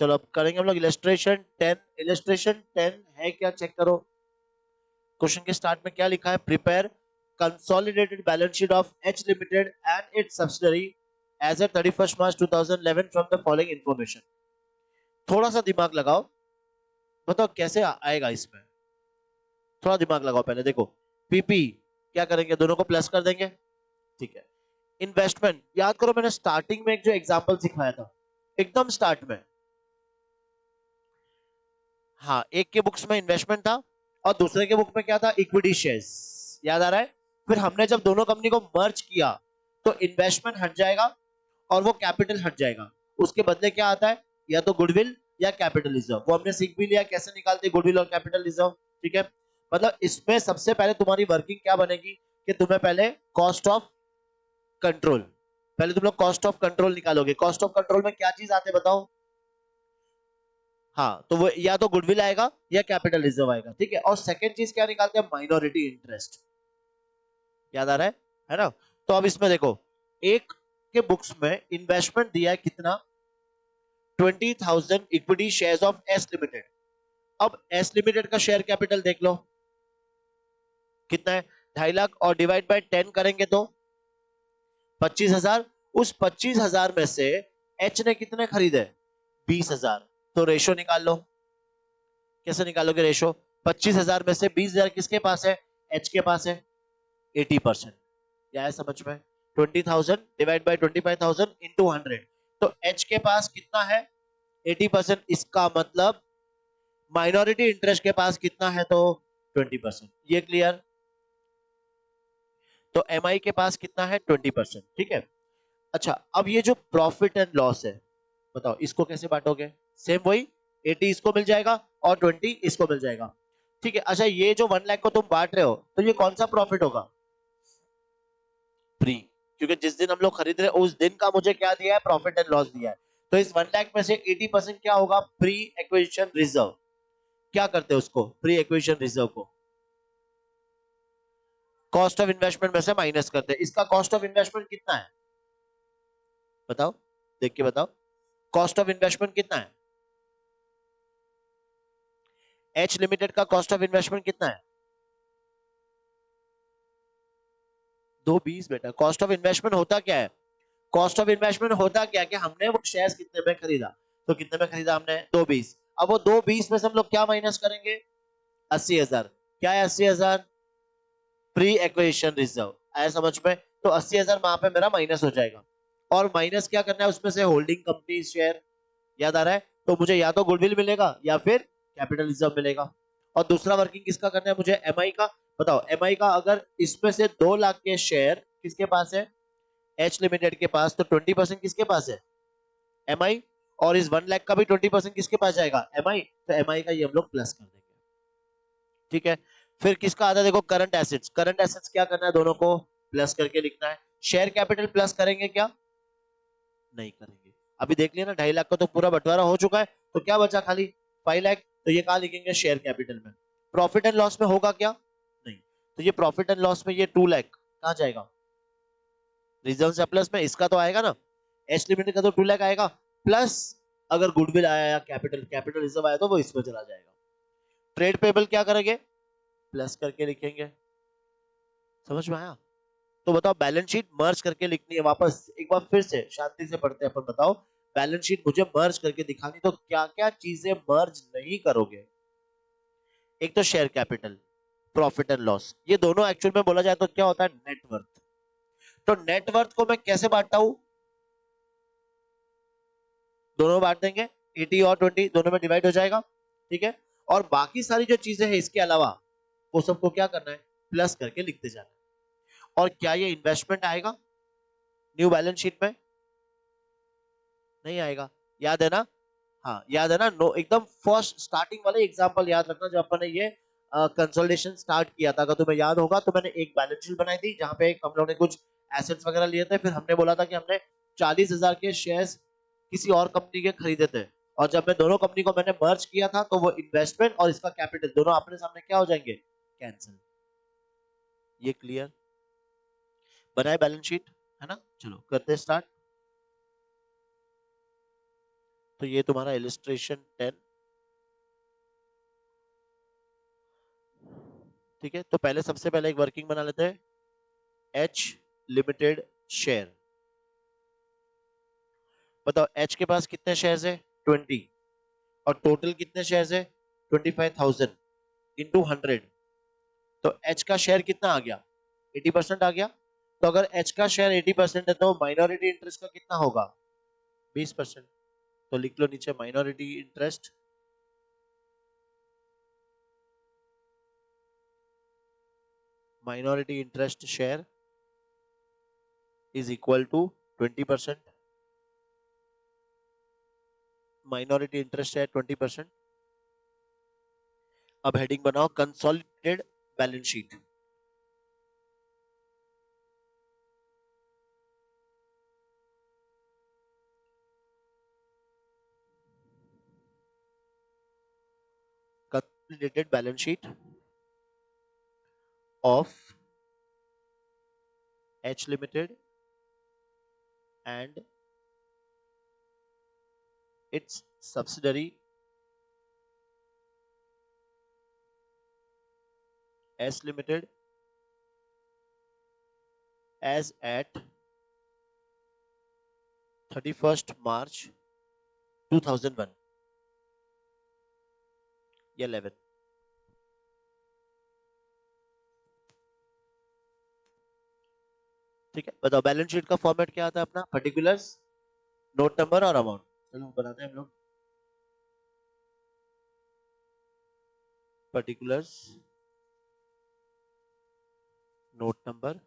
चलो अब करेंगे हम लोग इलस्ट्रेशन 10। इलस्ट्रेशन 10 है क्या, चेक करो। क्वेश्चन के स्टार्ट में क्या लिखा है, prepare consolidated balance sheet of H limited and its subsidiary as at 31 March 2011 from the following information. थोड़ा सा दिमाग लगाओ, बताओ कैसे आएगा इसमें। थोड़ा दिमाग लगाओ पहले, देखो पीपी क्या करेंगे, दोनों को प्लस कर देंगे, ठीक है। इन्वेस्टमेंट याद करो, मैंने स्टार्टिंग में एक जो एग्जांपल सिखाया था एकदम स्टार्ट में, हाँ, एक के बुक्स में इन्वेस्टमेंट था और दूसरे के बुक में क्या था, इक्विटी शेयर्स, याद आ रहा है। फिर हमने जब दोनों कंपनी को मर्ज किया तो इन्वेस्टमेंट हट जाएगा और वो कैपिटल हट जाएगा, उसके बदले क्या आता है, या तो गुडविल या कैपिटल रिजर्व। वो हमने सीख भी लिया कैसे निकालते गुडविल और कैपिटल रिजर्व, ठीक है। मतलब इसमें सबसे पहले तुम्हारी वर्किंग क्या बनेगी कि तुम्हें पहले कॉस्ट ऑफ कंट्रोल, पहले तुम लोग कॉस्ट ऑफ कंट्रोल निकालोगे। कॉस्ट ऑफ कंट्रोल में क्या चीज आते बताओ, हाँ, तो वो या तो गुडविल आएगा या कैपिटल रिजर्व आएगा, ठीक है। और सेकंड चीज क्या निकालते हैं, माइनॉरिटी इंटरेस्ट, याद आ रहा है ना। तो अब इसमें देखो, एक के बुक्स में इन्वेस्टमेंट दिया है कितना, 20,000 equity shares of S limited. अब एस लिमिटेड का शेयर कैपिटल देख लो कितना है, 2.5 लाख, और डिवाइड बाय 10 करेंगे तो 25,000। उस 25,000 में से एच ने कितने खरीदे, 20,000। तो रेशो निकाल लो, कैसे निकालोगे रेशो, 25,000 में से 20,000 किसके पास है, एच के पास है, 80%। क्या है समझ में, 20,000 डिवाइड बाय 25,000 इंटू 100, तो एच के पास कितना है, 80%। इसका मतलब माइनॉरिटी इंटरेस्ट के पास कितना है, तो 20%। ये क्लियर। तो एम आई के पास कितना है, 20%, ठीक है। अच्छा, अब ये जो प्रॉफिट एंड लॉस है, बताओ इसको कैसे बांटोगे, सेम वही, 80 इसको मिल जाएगा और 20 इसको मिल जाएगा, ठीक है। अच्छा, ये जो 1 लाख को तुम बांट रहे हो, तो ये कौन सा प्रॉफिट होगा, प्री, क्योंकि जिस दिन हम लोग खरीद रहे हैं उस दिन का मुझे क्या दिया है, प्रॉफिट एंड लॉस दिया है। तो इस 1 लाख में से 80% क्या होगा, प्री एक्विजिशन रिजर्व। क्या करते हैं उसको, प्री एक्विजिशन रिजर्व को कॉस्ट ऑफ इन्वेस्टमेंट में से माइनस करते हैं। इसका कॉस्ट ऑफ इन्वेस्टमेंट कितना है, बताओ, देख के बताओ, कॉस्ट ऑफ इन्वेस्टमेंट कितना है, एच लिमिटेड का कॉस्ट ऑफ इन्वेस्टमेंट कितना है, 220 बेटा। कॉस्ट ऑफ इन्वेस्टमेंट होता क्या है, कॉस्ट ऑफ इन्वेस्टमेंट होता क्या है कि हमने वो शेयर्स कितने में खरीदा, तो कितने में खरीदा हमने, 220। अब वो 220 में से हम लोग क्या माइनस करेंगे, 80,000। क्या है 80,000, प्री एक्विजिशन रिजर्व, आया समझ में। तो 80,000 वहां पे मेरा माइनस हो जाएगा, और माइनस क्या करना है उसमें से, होल्डिंग कंपनी शेयर, याद आ रहा है। तो मुझे या तो गुडविल मिलेगा या फिर कैपिटल रिजर्व मिलेगा। और दूसरा वर्किंग किसका करना है मुझे, एमआई का। बताओ एमआई का अगर इसमें से 2 लाख के शेयर किसके पास है, एच लिमिटेड के पास, तो 20% किसके पास है, एमआई। और इस 1 लाख का भी 20% किसके पास जाएगा, एमआई। तो एमआई का ये हम लोग प्लस कर देंगे, ठीक है। फिर किसका आता है देखो, करंट एसेट्स। करंट एसेट्स क्या करना है, दोनों को प्लस करके लिखना है। शेयर कैपिटल प्लस करेंगे क्या, नहीं करेंगे। अभी देख लिया ना, 2.5 लाख का तो पूरा बंटवारा हो चुका है, तो क्या बचा खाली 5 लाख। तो ये कहा लिखेंगे, शेयर कैपिटल में। प्रॉफिट एंड लॉस में होगा क्या, नहीं। तो ये प्रॉफिट एंड लॉस में ये 2 लाख कहां जाएगा, रिजर्व सरप्लस में, इसका तो आएगा ना, एच लिमिटेड का तो 2 लाख आएगा, प्लस अगर गुडविल आया या कैपिटल कैपिटल रिजर्व आया तो वो इसमें चला जाएगा। ट्रेड पेबल क्या करेंगे, प्लस करके लिखेंगे, समझ में आया। तो बताओ, बैलेंस शीट मर्ज करके लिखनी है, वापस एक बार फिर से शांति से पढ़ते हैं अपन। बताओ, बैलेंस शीट मुझे मर्ज करके दिखानी, तो क्या क्या चीजें मर्ज नहीं करोगे। एक तो share capital, profit and loss, ये दोनों एक्चुअल में बोला जाए तो क्या होता है, नेटवर्थ। तो नेटवर्थ को मैं कैसे बांटता हूं, दोनों बांट देंगे, 80 और 20 दोनों में डिवाइड हो जाएगा, ठीक है। और बाकी सारी जो चीजें हैं इसके अलावा, वो सबको क्या करना है, प्लस करके लिखते जाना है। और क्या ये इन्वेस्टमेंट आएगा न्यू बैलेंस शीट में, नहीं आएगा, याद है ना। हाँ याद है ना, नो, एकदम फर्स्ट स्टार्टिंग वाले एग्जांपल याद रखना, जब अपन ने ये कंसोलिडेशन स्टार्ट किया था। अगर तुम्हें याद होगा तो मैंने एक बैलेंस शीट बनाई थी जहां पे हम लोगों ने कुछ एसेट्स वगैरह लिए थे, फिर हमने बोला था कि हमने 40,000 के शेयर्स किसी और कंपनी के खरीदे थे, और जब मैं दोनों कंपनी को मैंने मर्ज किया था तो वो इन्वेस्टमेंट और इसका कैपिटल दोनों अपने सामने क्या हो जाएंगे, कैंसिल। ये क्लियर, बनाए बैलेंस शीट, है ना। चलो करते स्टार्ट। तो ये तुम्हारा इलिस्ट्रेशन 10। ठीक है, तो पहले सबसे पहले एक वर्किंग बना लेते हैं। H limited share. बताओ एच के पास कितने शेयर्स है? 20। और टोटल कितने शेयर्स है? 25,000 इंटू 100। तो एच का शेयर कितना आ गया? 80% आ गया। तो अगर एच का शेयर 80% है तो माइनॉरिटी इंटरेस्ट का कितना होगा? 20%। तो लिख लो नीचे minority interest share is equal to 20%। Minority interest है 20%। अब हेडिंग बनाओ consolidated balance sheet. Consolidated balance sheet of H limited and its subsidiary S Limited as at 31st March 2001 या 11। ठीक है, बताओ बैलेंस शीट का फॉर्मेट क्या आता है अपना? पर्टिकुलर्स, नोट नंबर और अमाउंट। चलो बनाते हैं हम लोग। Particulars, note number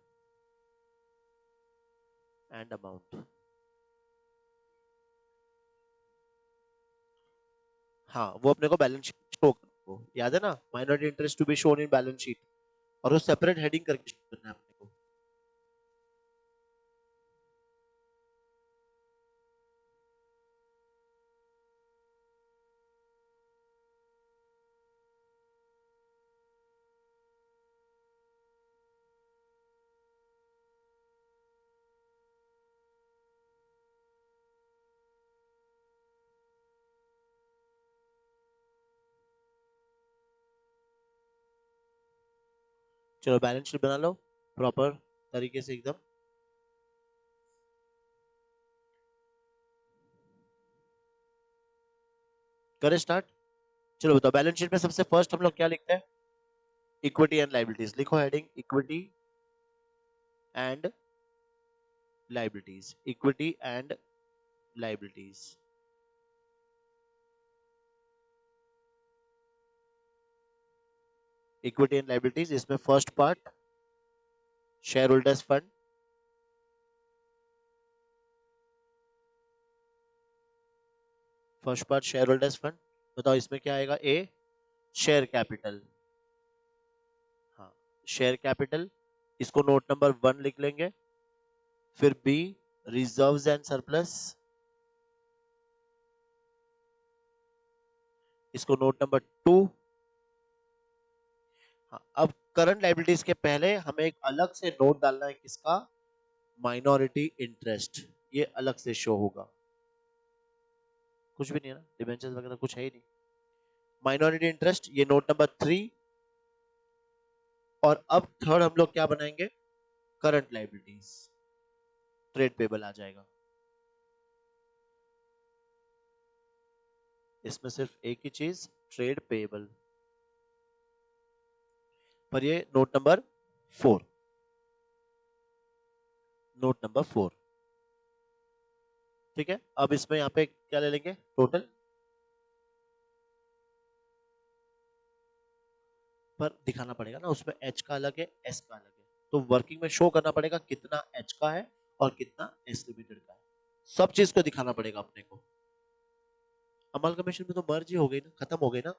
and amount. हाँ, वो अपने को बैलेंस शीट शो करना, याद है ना? Minority interest to be shown in balance sheet, और वो सेपरेट हेडिंग करके शो करना है अपने को। चलो बैलेंस शीट बना लो प्रॉपर तरीके से एकदम। करें स्टार्ट। चलो बताओ बैलेंस शीट में सबसे फर्स्ट हम लोग क्या लिखते हैं? Equity and liabilities. लिखो heading equity and liabilities. Equity and liabilities. Equity and liabilities, इसमें first part share holders fund. First part share holders fund. बताओ इसमें क्या आएगा? A share capital. हाँ, शेयर कैपिटल, इसको नोट नंबर 1 लिख लेंगे। फिर बी रिजर्व्स एंड सरप्लस, इसको नोट नंबर 2। हाँ, अब करंट लाइबिलिटीज के पहले हमें एक अलग से नोट डालना है, किसका? Minority interest. ये अलग से शो होगा। कुछ भी नहीं है ना, डिबेंचर्स वगैरह कुछ है ही नहीं। माइनॉरिटी इंटरेस्ट, ये नोट नंबर 3। और अब थर्ड हम लोग क्या बनाएंगे? Current liabilities. ट्रेड पेबल आ जाएगा। इसमें सिर्फ एक ही चीज, ट्रेड पेबल। पर ये नोट नंबर 4। Note number 4। ठीक है, अब इसमें यहाँ पे क्या ले लेंगे? टोटल। पर दिखाना पड़ेगा ना, उसमें एच का अलग है, एस का अलग है। तो वर्किंग में शो करना पड़ेगा कितना एच का है और कितना एस लिमिटेड का है। सब चीज को दिखाना पड़ेगा अपने को। अमालगमेशन में तो मर्ज ही हो गई ना, खत्म हो गई ना।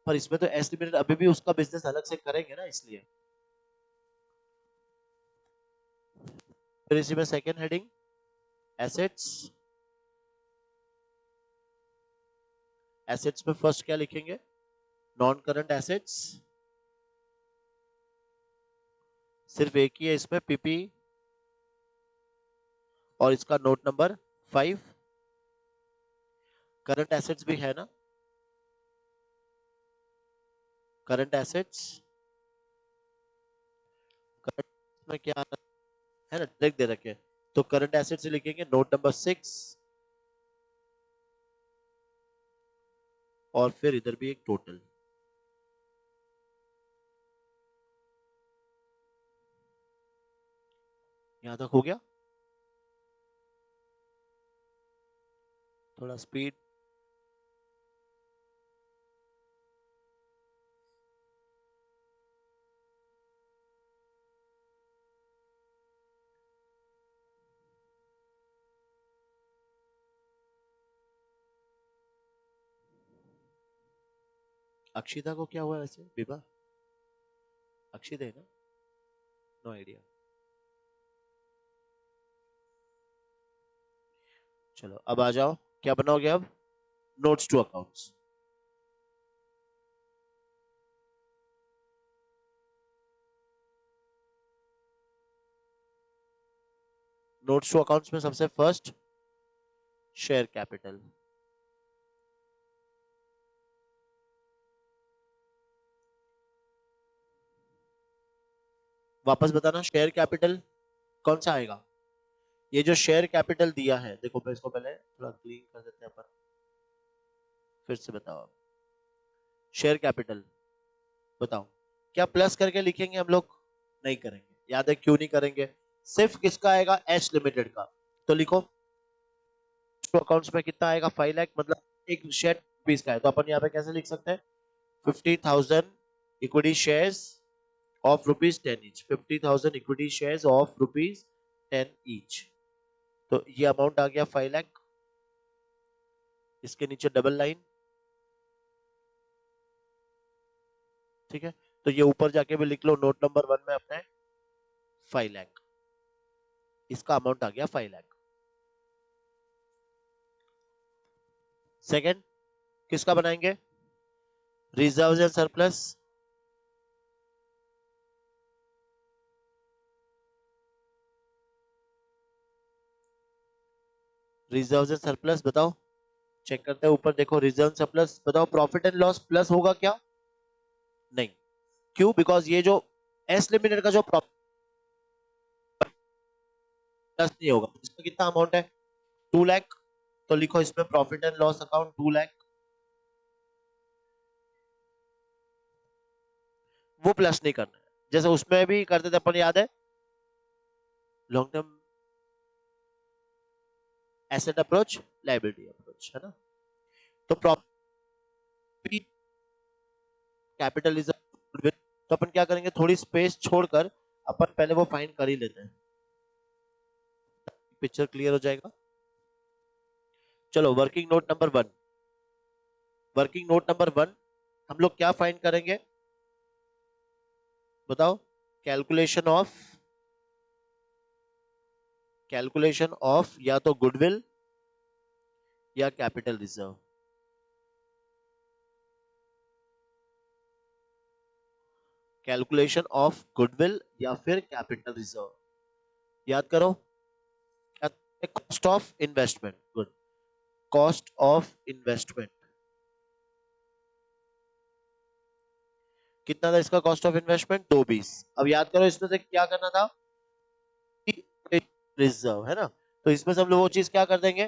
पर इसमें तो एस लिमिटेड अभी भी उसका बिजनेस अलग से करेंगे ना, इसलिए। फिर इसी में सेकेंड हेडिंग एसेट्स। एसेट्स में फर्स्ट क्या लिखेंगे? Non current assets. सिर्फ एक ही है इसमें, पीपी, और इसका नोट नंबर 5। करंट एसेट्स भी है ना, करंट एसेट्स, करंट में क्या है ना, डायरेक्ट दे रखे, तो करंट एसेट्स लिखेंगे नोट नंबर 6, और फिर इधर भी एक टोटल। यहां तक हो गया, थोड़ा स्पीड। अक्षिता को क्या हुआ वैसे, विभा, अक्षिता है ना, नो आइडिया। चलो अब आ जाओ, क्या बनाओगे अब, notes to accounts. Notes to accounts में सबसे फर्स्ट शेयर कैपिटल, वापस बताना शेयर कैपिटल कौन सा आएगा। ये जो शेयर कैपिटल दिया है, देखो इसको पहले थोड़ा क्लीन कर देते हैं अपन, फिर से बताओ। शेयर कैपिटल बताओ, क्या प्लस करके लिखेंगे हम लोग, नहीं करेंगे, याद है क्यों नहीं करेंगे, सिर्फ किसका आएगा, एच लिमिटेड का। तो लिखो टू अकाउंट्स में कितना आएगा, 5 लाख, मतलब एक शेयर पीस का है, तो अपन यहाँ पे कैसे लिख सकते हैं, 50,000 equity shares of rupees 10 each, 50,000 equity shares of rupees 10 each. तो ये अमाउंट आ गया 5 लाख, इसके नीचे डबल लाइन, ठीक है। तो ये ऊपर जाके भी लिख लो नोट नंबर 1 में अपने 5 लाख, इसका अमाउंट आ गया 5 लाख। सेकंड किसका बनाएंगे, reserve and surplus, reserve and surplus बताओ, चेक करते हैं ऊपर देखो, रिजर्व सरप्लस बताओ, प्रॉफिट एंड लॉस प्लस होगा क्या, नहीं, क्यों, बिकॉज ये जो एस लिमिटेड का जो प्रॉफिट प्लस नहीं होगा, इसका कितना अमाउंट है, 2 लाख, तो लिखो इसमें profit and loss account 2 lakh, वो प्लस नहीं करना है, जैसे उसमें भी करते थे अपन, याद है, long term asset approach, liability approach, है ना। तो प्रॉफिट कैपिटलिज्म, तो अपन क्या करेंगे, थोड़ी स्पेस छोड़कर अपन पहले वो फाइंड कर ही लेते हैं, पिक्चर क्लियर हो जाएगा। चलो working note number 1, working note number 1 हम लोग क्या फाइंड करेंगे बताओ, कैलकुलेशन ऑफ, कैलकुलेशन ऑफ या तो गुडविल या capital reserve, calculation of goodwill या फिर कैपिटल रिजर्व, याद करो, cost of investment, good, cost of investment कितना था, इसका कॉस्ट ऑफ इन्वेस्टमेंट 220। अब याद करो इसमें से क्या करना था, रिजर्व, है ना, तो इसमें से हम लोग वो चीज क्या कर देंगे,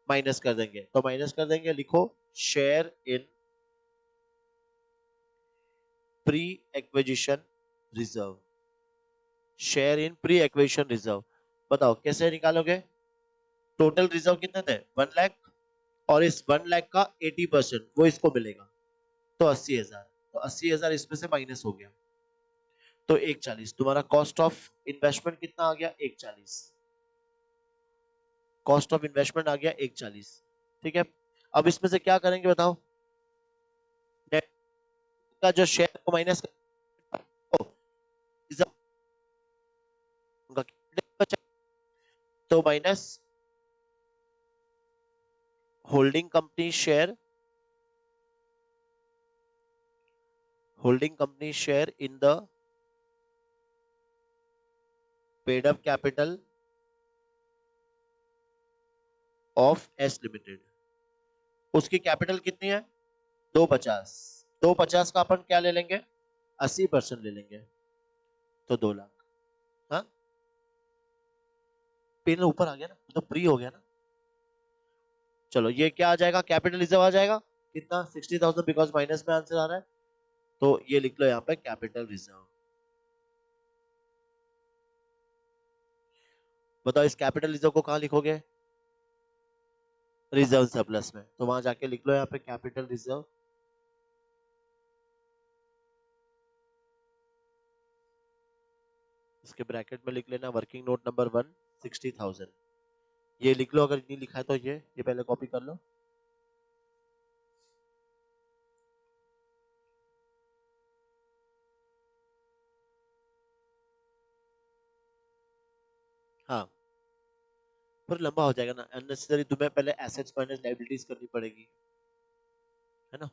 माइनस कर देंगे, तो माइनस कर देंगे, लिखो share in pre acquisition reserve, share in pre acquisition reserve, बताओ कैसे निकालोगे, टोटल रिजर्व कितने थे, 1 लाख, और इस 1 लाख का 80% वो इसको मिलेगा, तो 80,000, तो 80,000 इसमें से माइनस हो गया, तो 140, तुम्हारा कॉस्ट ऑफ इन्वेस्टमेंट कितना आ गया, 140, कॉस्ट ऑफ इन्वेस्टमेंट आ गया 140, ठीक है। अब इसमें से क्या करेंगे बताओ, नेट का जो शेयर को माइनस, तो minus holding company share, holding company share in the paid up capital of S limited, उसकी कैपिटल कितनी है 250, 250 का अपन क्या ले लेंगे 80% ले लेंगे तो 2 लाख। हाँ पेन ऊपर आ गया ना तो प्री हो गया ना। चलो ये क्या आ जाएगा कैपिटल रिजर्व आ जाएगा कितना 60,000 बिकॉज माइनस में आंसर आ रहा है तो ये लिख लो यहाँ पे कैपिटल रिजर्व। बताओ इस कैपिटल रिजर्व को कहां लिखोगे रिजर्व सरप्लस में तो वहां जाके लिख लो यहाँ पे कैपिटल रिजर्व। इसके ब्रैकेट में लिख लेना वर्किंग नोट नंबर 1 60,000 ये लिख लो अगर नहीं लिखा है तो ये पहले कॉपी कर लो। हाँ पर लंबा हो जाएगा ना अननेसेसरी तुम्हें पहले एसेट्स माइनस लायबिलिटीज करनी पड़ेगी है ना।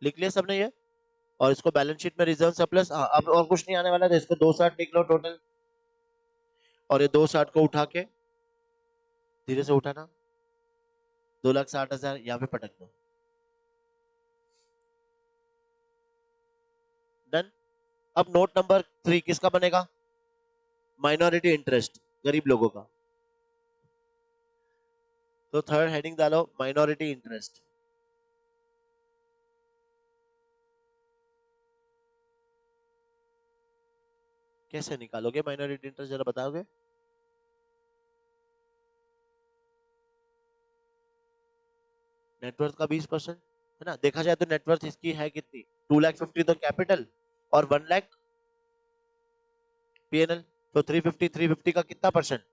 लिख लिया सबने ये और इसको बैलेंस शीट में रिजर्व सरप्लस अब और कुछ नहीं आने वाला तो इसको 260 लिख लो टोटल और ये 260 को उठा के धीरे से उठाना 2,60,000 यहाँ पे पटक दो डन। अब नोट नंबर 3 किसका बनेगा माइनॉरिटी इंटरेस्ट गरीब लोगों का तो थर्ड हेडिंग डालो माइनॉरिटी इंटरेस्ट। कैसे निकालोगे माइनॉरिटी इंटरेस्ट जरा बताओगे नेटवर्थ का 20% है ना देखा जाए तो नेटवर्थ इसकी है कितनी 2,50,000 तो कैपिटल और 1,00,000 पीएनएल तो 350 का कितना परसेंट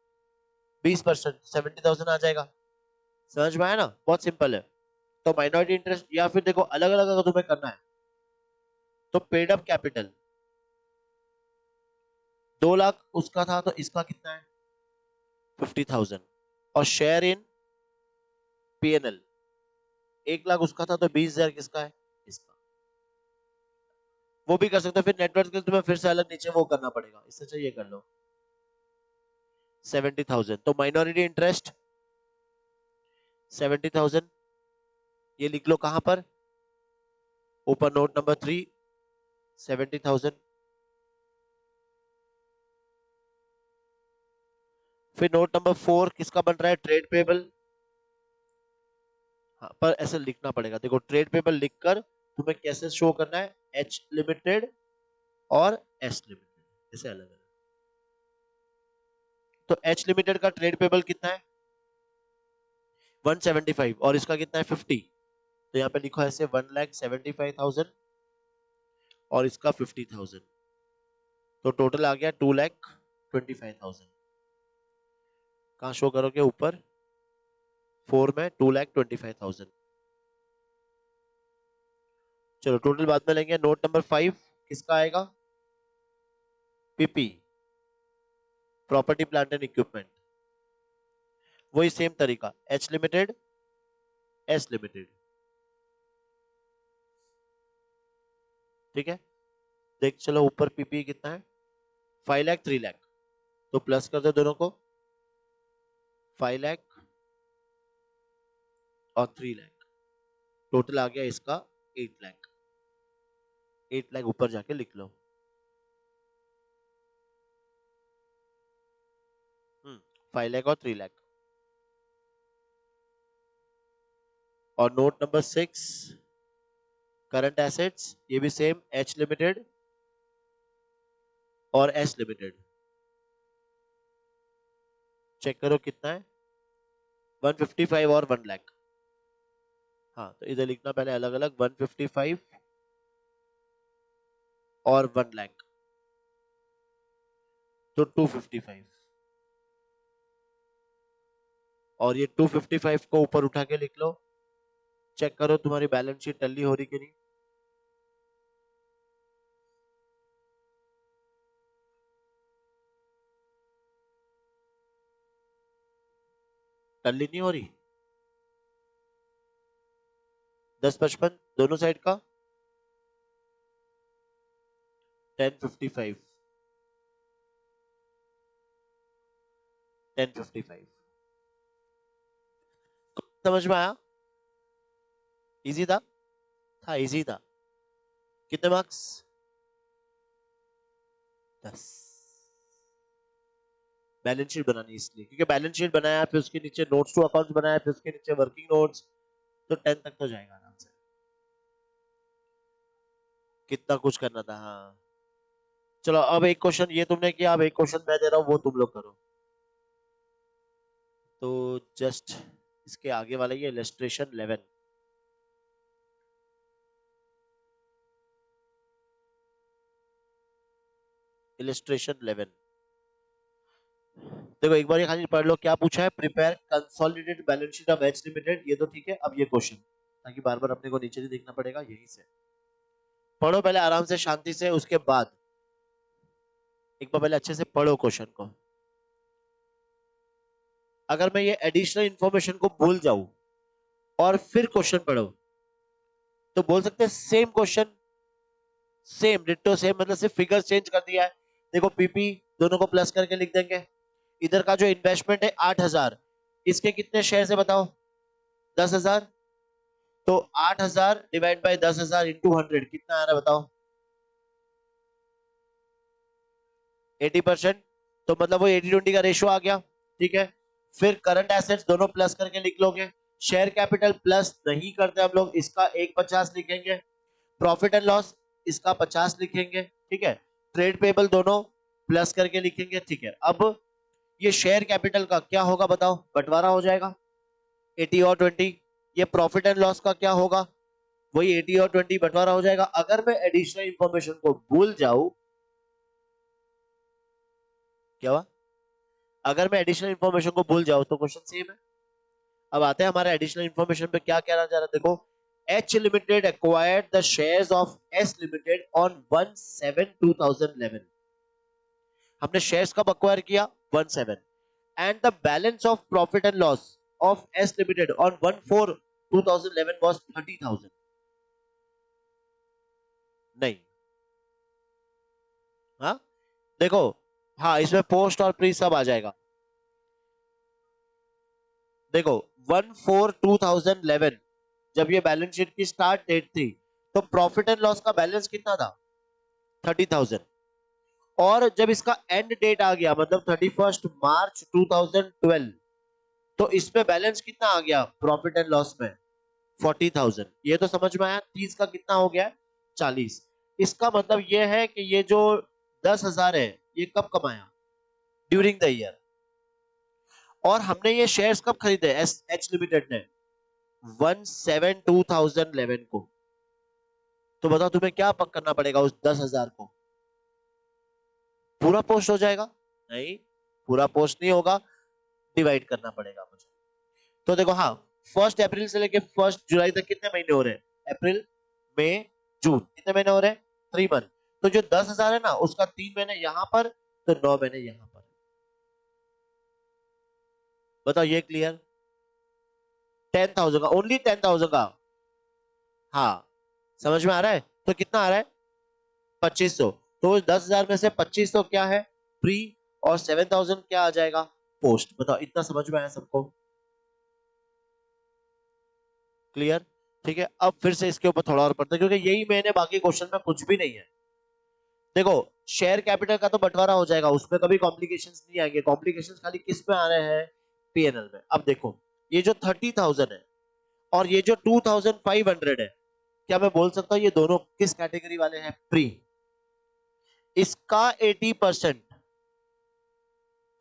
20% 70,000 आ जाएगा। समझ में आया ना बहुत सिंपल है। तो माइनॉरिटी इंटरेस्ट या फिर देखो अलग अलग अगर तुम्हें करना है तो पेड अप कैपिटल 2 लाख उसका था तो इसका कितना है 50,000 और शेयर इन पीएनएल 1 लाख उसका था तो 20,000 किसका है इसका। वो भी कर सकते हो फिर नेटवर्क के लिए तुम्हें फिर से अलग नीचे वो करना पड़ेगा इससे चाहिए कर लो 70,000 तो माइनॉरिटी इंटरेस्ट 70,000 ये लिख लो कहां पर ऊपर नोट नंबर 3 70,000। फिर नोट नंबर 4 किसका बन रहा है ट्रेड पेबल हाँ पर ऐसे लिखना पड़ेगा देखो ट्रेड पेबल लिखकर तुम्हें कैसे शो करना है एच लिमिटेड और एस लिमिटेड ऐसे अलग अलग। तो एच लिमिटेड का ट्रेड पेबल कितना है 175 और इसका कितना है 50 तो यहाँ पे लिखो ऐसे 1,75,000 और इसका 50,000 तो टोटल आ गया 2,25,000। कहाँ शो करोगे ऊपर 4 में 2,25,000। चलो टोटल बाद में लेंगे नोट नंबर 5 किसका आएगा PP property plant and equipment वही सेम तरीका एच लिमिटेड एस लिमिटेड ठीक है। देख चलो ऊपर पीपी कितना है 5 लाख 3 लाख तो प्लस कर दो दोनों को 5 लाख और 3 लाख टोटल आ गया इसका 8 लाख 8 लाख ऊपर जाके लिख लो 5 लाख और 3 लाख। और नोट नंबर 6 करंट एसेट्स ये भी सेम एच लिमिटेड और एस लिमिटेड चेक करो कितना है 155 और 1 लाख। हाँ तो इधर लिखना पहले अलग अलग 155 और 1 लाख तो 255 और ये 255 को ऊपर उठा के लिख लो चेक करो तुम्हारी बैलेंस शीट टल्ली हो रही कि नहीं। टल्ली नहीं हो रही 1055 दोनों साइड का 1055 1055। समझ में आया? इजी था? हाँ इजी था। कितने मार्क्स? 10। बैलेंस शीट बनानी इसलिए क्योंकि बैलेंस शीट बनाया, फिर उसके नीचे नोट्स टू अकाउंट्स बनाया, फिर उसके नीचे वर्किंग नोट्स, तो 10 तक तो जाएगा आराम से। कितना कुछ करना था। हाँ चलो अब एक क्वेश्चन ये तुमने किया, अब एक क्वेश्चन मैं दे रहा हूँ वो तुम लोग करो। तो जस्ट इसके आगे वाला ये इलस्ट्रेशन 11। इलस्ट्रेशन 11 देखो एक बार ये खाली पढ़ लो क्या पूछा है। Prepare consolidated balance sheet of H limited, ये तो ठीक है। अब ये क्वेश्चन ताकि बार बार अपने को नीचे नहीं देखना पड़ेगा, यहीं से पढ़ो पहले आराम से शांति से, उसके बाद एक बार पहले अच्छे से पढ़ो क्वेश्चन को। अगर मैं ये एडिशनल इंफॉर्मेशन को भूल जाऊं और फिर क्वेश्चन पढ़ो तो बोल सकते हैं same question, same ditto same, मतलब सिर्फ फिगर चेंज कर दिया है। देखो पीपी दोनों को प्लस करके लिख देंगे। इधर का जो इन्वेस्टमेंट है 8000, इसके कितने शेयर है बताओ? 10,000। तो 8000 डिवाइड बाय 10,000 इंटू 100 कितना आ रहा है बताओ? 80%। तो मतलब वो 80-20 का रेशियो आ गया। ठीक है, फिर करंट एसेट्स दोनों प्लस करके लिख लोगे। शेयर कैपिटल प्लस नहीं करते हम लोग, इसका 150 लिखेंगे। प्रॉफिट एंड लॉस इसका 50 लिखेंगे। ठीक है, ट्रेड पेबल दोनों प्लस करके लिखेंगे। ठीक है, अब ये शेयर कैपिटल का क्या होगा बताओ? बंटवारा हो जाएगा 80 और 20। ये प्रॉफिट एंड लॉस का क्या होगा? वही 80 और 20 बंटवारा हो जाएगा। अगर मैं एडिशनल इंफॉर्मेशन को भूल जाऊं, क्या हुआ? अगर मैं एडिशनल इंफॉर्मेशन को भूल जाऊं तो क्वेश्चन सेम है। अब आते हैं हमारे एडिशनल इंफॉर्मेशन पे क्या कहना चाह रहा है। देखो, H Limited acquired the shares of S Limited on 1/7/2011। हमने शेयर्स कब अक्वायर किया? 1/7। And the balance of profit and loss of S Limited on 1/4/2011 was 30,000। नहीं, हाँ देखो, हाँ इसमें पोस्ट और प्री सब आ जाएगा। देखो 1/4/2011 जब ये बैलेंस शीट की स्टार्ट डेट थी तो प्रॉफिट एंड लॉस का बैलेंस कितना था? 30,000। और जब इसका एंड डेट आ गया मतलब 31 मार्च 2012, तो इसमें बैलेंस कितना आ गया प्रॉफिट एंड लॉस में? 40,000। ये तो समझ में आया। 30 का कितना हो गया? 40। इसका मतलब ये है कि ये जो 10,000 है ये कब कमाया? During the year. और हमने ये शेयर्स कब खरीदे एच लिमिटेड ने? 1/7/2011 को। तो बताओ तुम्हें क्या पक करना पड़ेगा उस 10,000 को? पूरा पोस्ट हो जाएगा? नहीं, पूरा पोस्ट नहीं होगा, डिवाइड करना पड़ेगा मुझे। तो देखो, हाँ 1 अप्रैल से लेके 1 जुलाई तक कितने महीने हो रहे हैं? अप्रैल, मई, जून, कितने महीने हो रहे हैं? 3 मंथ। तो जो 10,000 है ना उसका 3 महीने यहां पर, तो 9 महीने यहां पर। बताओ ये क्लियर? 10,000 का, ओनली 10,000 का। हाँ समझ में आ रहा है? तो कितना आ रहा है? 2500। तो 10,000 में से 2500 क्या है? प्री, और 7,000 क्या आ जाएगा? पोस्ट। बताओ इतना समझ में आया सबको? क्लियर? ठीक है, अब फिर से इसके ऊपर थोड़ा और पढ़ते हैं क्योंकि यही मैंने, बाकी क्वेश्चन में कुछ भी नहीं है। देखो शेयर कैपिटल का तो बंटवारा हो जाएगा, उसमें कभी कॉम्प्लिकेशंस नहीं आएंगे। कॉम्प्लिकेशंस खाली किस में आ रहे हैं? पीएनएल में। अब देखो ये जो 30,000 है और ये जो 2,500 है, क्या मैं बोल सकता हूं ये दोनों किस कैटेगरी वाले हैं? प्री। इसका 80%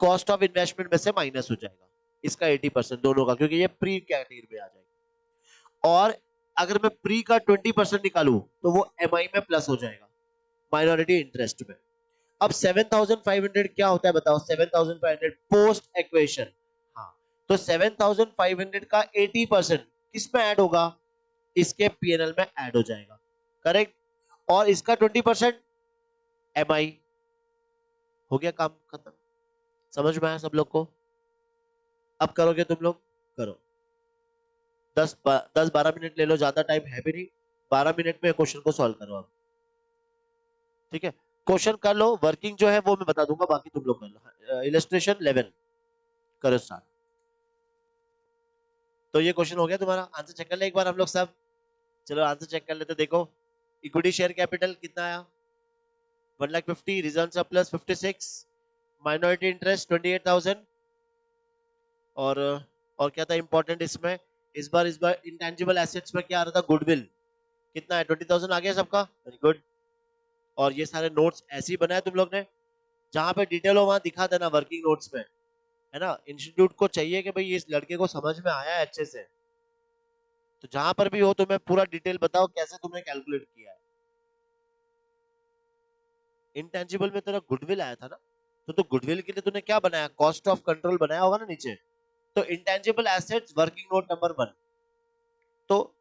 कॉस्ट ऑफ इन्वेस्टमेंट में से माइनस हो जाएगा, इसका 80% दोनों का, क्योंकि ये प्री कैटेगरी में आ जाएगा। और अगर मैं प्री का 20% निकालूं तो वो एमआई में प्लस हो जाएगा, माइनॉरिटी इंटरेस्ट में। अब 7,500 क्या होता है बताओ? 7,500 पोस्ट एक्वेशन। हाँ, तो 7,500 का 80% किस में ऐड होगा? इसके पीएनएल में ऐड हो जाएगा। करेक्ट? और इसका 20% एमआई। हो गया काम खत्म। समझ में आया सब लोग को? अब करोगे तुम लोग? करो। 10-12 मिनट ले लो, ज्यादा टाइम है भी नहीं। 12 मिनट में क्वेश्चन को सॉल्व करो अब। ठीक है, क्वेश्चन कर लो। वर्किंग जो है वो मैं बता दूंगा, बाकी तुम लोग कर लो। इलस्ट्रेशन 11 करो स्टार्ट। तो ये क्वेश्चन हो गया तुम्हारा, आंसर चेक कर ले एक बार हम लोग सब। चलो आंसर चेक कर लेते। देखो इक्विटी शेयर कैपिटल कितना आया 1,50,000, रिजर्व सरप्लस 56, माइनॉरिटी इंटरेस्ट 28,000 और क्या था इंपॉर्टेंट इसमें, इस बार इंटेंजिबल एसेट्स में क्या आ रहा था, गुडविल कितना है 20,000 आ गया सबका, वेरी गुड। और ये सारे नोट्स ऐसे ही बनाए तुम लोग ने, जहां पे डिटेल हो वहां दिखा देना वर्किंग नोट्स में, है ना। इंस्टीट्यूट को चाहिए कि भाई इस लड़के को समझ में आया है अच्छे से, तो जहां पर भी हो तुम्हें पूरा डिटेल बताओ कैसे तुमने कैलकुलेट किया है। इंटेंजिबल में तेरा गुडविल आया था ना, तो गुडविल के लिए तूने क्या बनाया, कॉस्ट ऑफ कंट्रोल बनाया होगा ना नीचे। तो intangible assets working note number 1, तो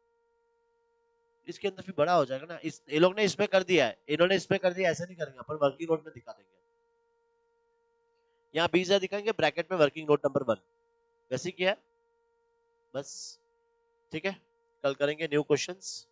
इसके अंदर फिर बड़ा हो जाएगा ना। इस ये लोग ने इसमें कर दिया है, इन्होंने इसमें कर दिया, ऐसे नहीं करेंगे अपन, वर्किंग नोट में दिखा देंगे। यहाँ 20,000 दिखाएंगे ब्रैकेट में वर्किंग नोट नंबर 1, वैसे किया है बस। ठीक है, कल करेंगे न्यू क्वेश्चंस।